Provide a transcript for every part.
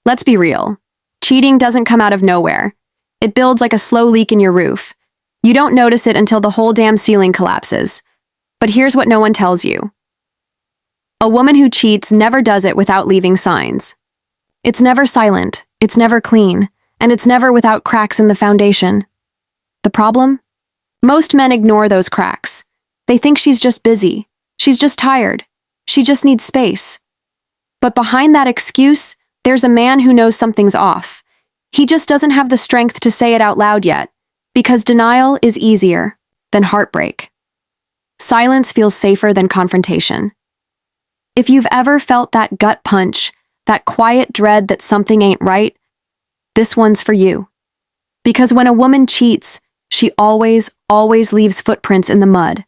Let's be real. Cheating doesn't come out of nowhere. It builds like a slow leak in your roof. You don't notice it until the whole damn ceiling collapses. But here's what no one tells you. A woman who cheats never does it without leaving signs. It's never silent, it's never clean, and it's never without cracks in the foundation. The problem? Most men ignore those cracks. They think she's just busy. She's just tired. She just needs space. But behind that excuse, there's a man who knows something's off. He just doesn't have the strength to say it out loud yet, because denial is easier than heartbreak. Silence feels safer than confrontation. If you've ever felt that gut punch, that quiet dread that something ain't right, this one's for you. Because when a woman cheats, she always leaves footprints in the mud.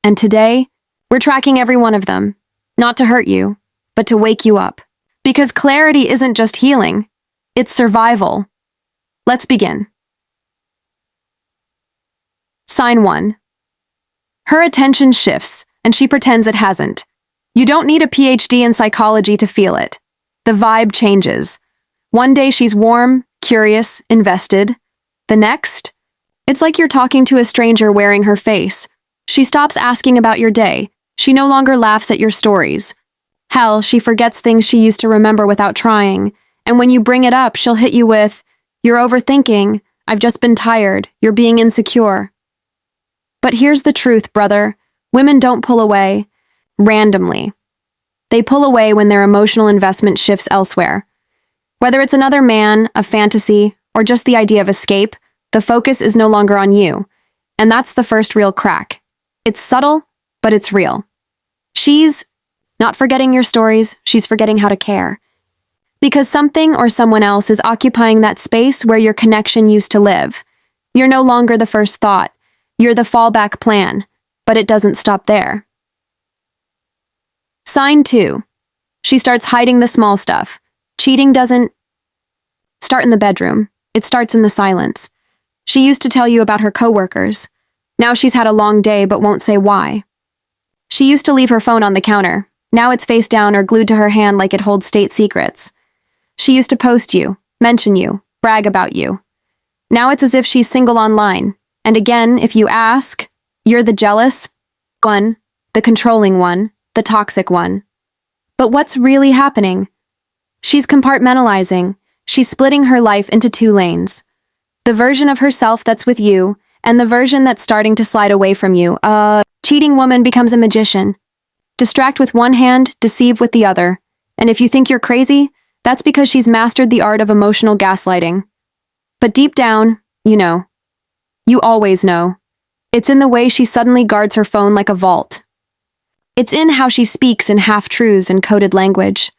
And today, we're tracking every one of them, not to hurt you, but to wake you up. Because clarity isn't just healing, it's survival. Let's begin. Sign 1. Her attention shifts, and she pretends it hasn't. You don't need a PhD in psychology to feel it. The vibe changes. One day she's warm, curious, invested. The next, it's like you're talking to a stranger wearing her face. She stops asking about your day. She no longer laughs at your stories. Hell, she forgets things she used to remember without trying. And when you bring it up, she'll hit you with, "You're overthinking. I've just been tired. You're being insecure." But here's the truth, brother. Women don't pull away randomly. They pull away when their emotional investment shifts elsewhere. Whether it's another man, a fantasy, or just the idea of escape, the focus is no longer on you. And that's the first real crack. It's subtle, but it's real. She's not forgetting your stories, she's forgetting how to care. Because something or someone else is occupying that space where your connection used to live. You're no longer the first thought. You're the fallback plan, but it doesn't stop there. Sign 2. She starts hiding the small stuff. Cheating doesn't start in the bedroom. It starts in the silence. She used to tell you about her coworkers. Now she's had a long day but won't say why. She used to leave her phone on the counter. Now it's face down or glued to her hand like it holds state secrets. She used to post you, mention you, brag about you. Now it's as if she's single online. And again, if you ask, you're the jealous one, the controlling one, the toxic one. But what's really happening? She's compartmentalizing. She's splitting her life into 2 lanes. The version of herself that's with you, and the version that's starting to slide away from you. Cheating woman becomes a magician. Distract with one hand, deceive with the other. And if you think you're crazy, that's because she's mastered the art of emotional gaslighting. But deep down, you know. You always know. It's in the way she suddenly guards her phone like a vault. It's in how she speaks in half-truths and coded language.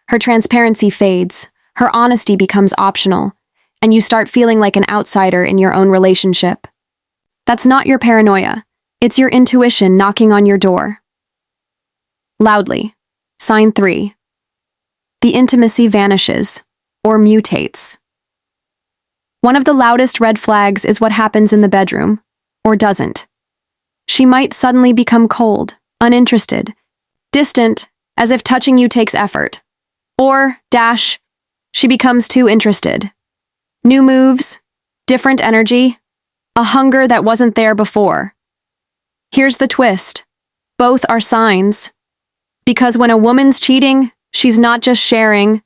Her transparency fades. Her honesty becomes optional. And you start feeling like an outsider in your own relationship. That's not your paranoia. It's your intuition knocking on your door. Loudly. Sign 3. The intimacy vanishes, or mutates. One of the loudest red flags is what happens in the bedroom, or doesn't. She might suddenly become cold, uninterested, distant, as if touching you takes effort. Or, she becomes too interested. New moves, different energy, a hunger that wasn't there before. Here's the twist. Both are signs. Because when a woman's cheating, she's not just sharing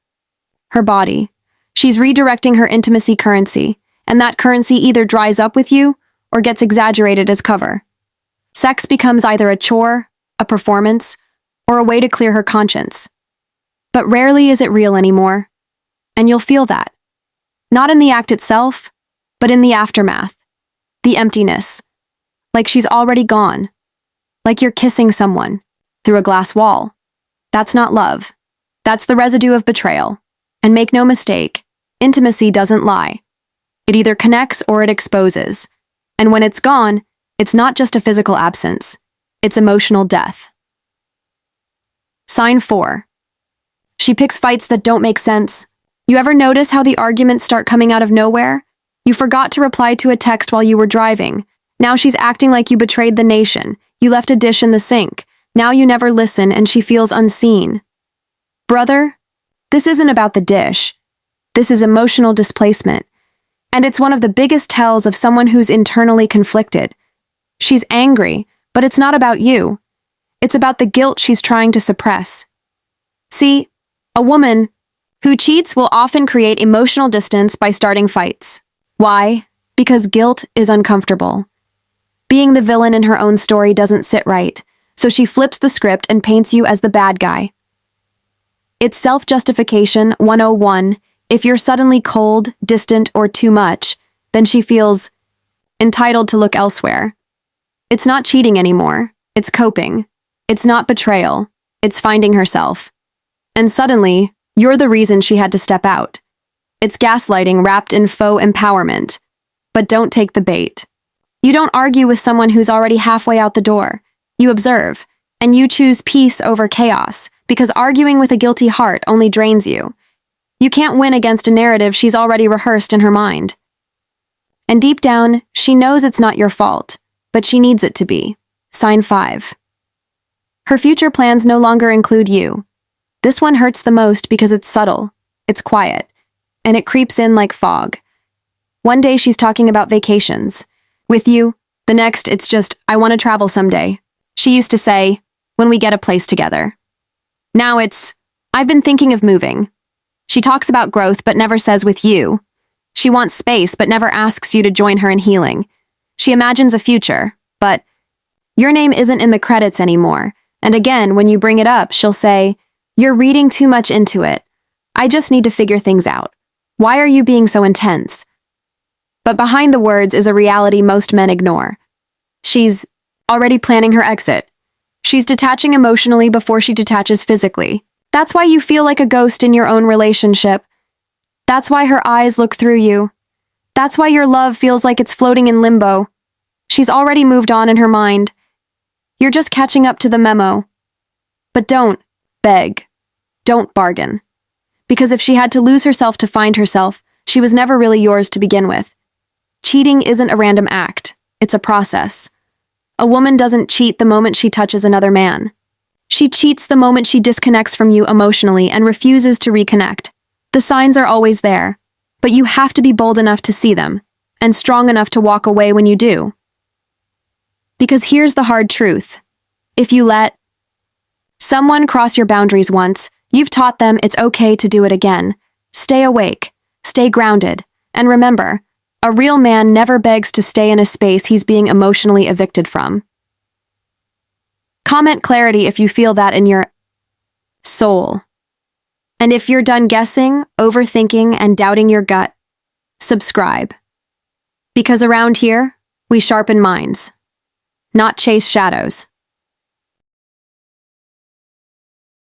her body. She's redirecting her intimacy currency, and that currency either dries up with you or gets exaggerated as cover. Sex becomes either a chore, a performance, or a way to clear her conscience. But rarely is it real anymore, and you'll feel that. Not in the act itself, but in the aftermath. The emptiness. Like she's already gone. Like you're kissing someone through a glass wall. That's not love. That's the residue of betrayal. And make no mistake, intimacy doesn't lie. It either connects or it exposes. And when it's gone, it's not just a physical absence. It's emotional death. Sign 4. She picks fights that don't make sense. You ever notice how the arguments start coming out of nowhere? You forgot to reply to a text while you were driving. Now she's acting like you betrayed the nation. You left a dish in the sink. Now you never listen and she feels unseen. Brother, this isn't about the dish. This is emotional displacement. And it's one of the biggest tells of someone who's internally conflicted. She's angry, but it's not about you. It's about the guilt she's trying to suppress. See, a woman who cheats will often create emotional distance by starting fights. Why? Because guilt is uncomfortable. Being the villain in her own story doesn't sit right, so she flips the script and paints you as the bad guy. It's self-justification 101. If you're suddenly cold, distant, or too much, then she feels entitled to look elsewhere. It's not cheating anymore. It's coping. It's not betrayal. It's finding herself. And suddenly, you're the reason she had to step out. It's gaslighting wrapped in faux empowerment. But don't take the bait. You don't argue with someone who's already halfway out the door. You observe, and you choose peace over chaos, because arguing with a guilty heart only drains you. You can't win against a narrative she's already rehearsed in her mind. And deep down, she knows it's not your fault, but she needs it to be. Sign 5. Her future plans no longer include you. This one hurts the most because it's subtle, it's quiet, and it creeps in like fog. One day she's talking about vacations with you, the next it's just, I want to travel someday. She used to say, when we get a place together. Now it's, I've been thinking of moving. She talks about growth but never says with you. She wants space but never asks you to join her in healing. She imagines a future, but your name isn't in the credits anymore. And again, when you bring it up, she'll say, you're reading too much into it. I just need to figure things out. Why are you being so intense? But behind the words is a reality most men ignore. She's already planning her exit. She's detaching emotionally before she detaches physically. That's why you feel like a ghost in your own relationship. That's why her eyes look through you. That's why your love feels like it's floating in limbo. She's already moved on in her mind. You're just catching up to the memo. But don't beg. Don't bargain. Because if she had to lose herself to find herself, she was never really yours to begin with. Cheating isn't a random act. It's a process. A woman doesn't cheat the moment she touches another man. She cheats the moment she disconnects from you emotionally and refuses to reconnect. The signs are always there, but you have to be bold enough to see them, and strong enough to walk away when you do. Because here's the hard truth. If you let someone cross your boundaries once, you've taught them it's okay to do it again. Stay awake, stay grounded, and remember, a real man never begs to stay in a space he's being emotionally evicted from. Comment clarity if you feel that in your soul. And if you're done guessing, overthinking, and doubting your gut, subscribe. Because around here, we sharpen minds, not chase shadows.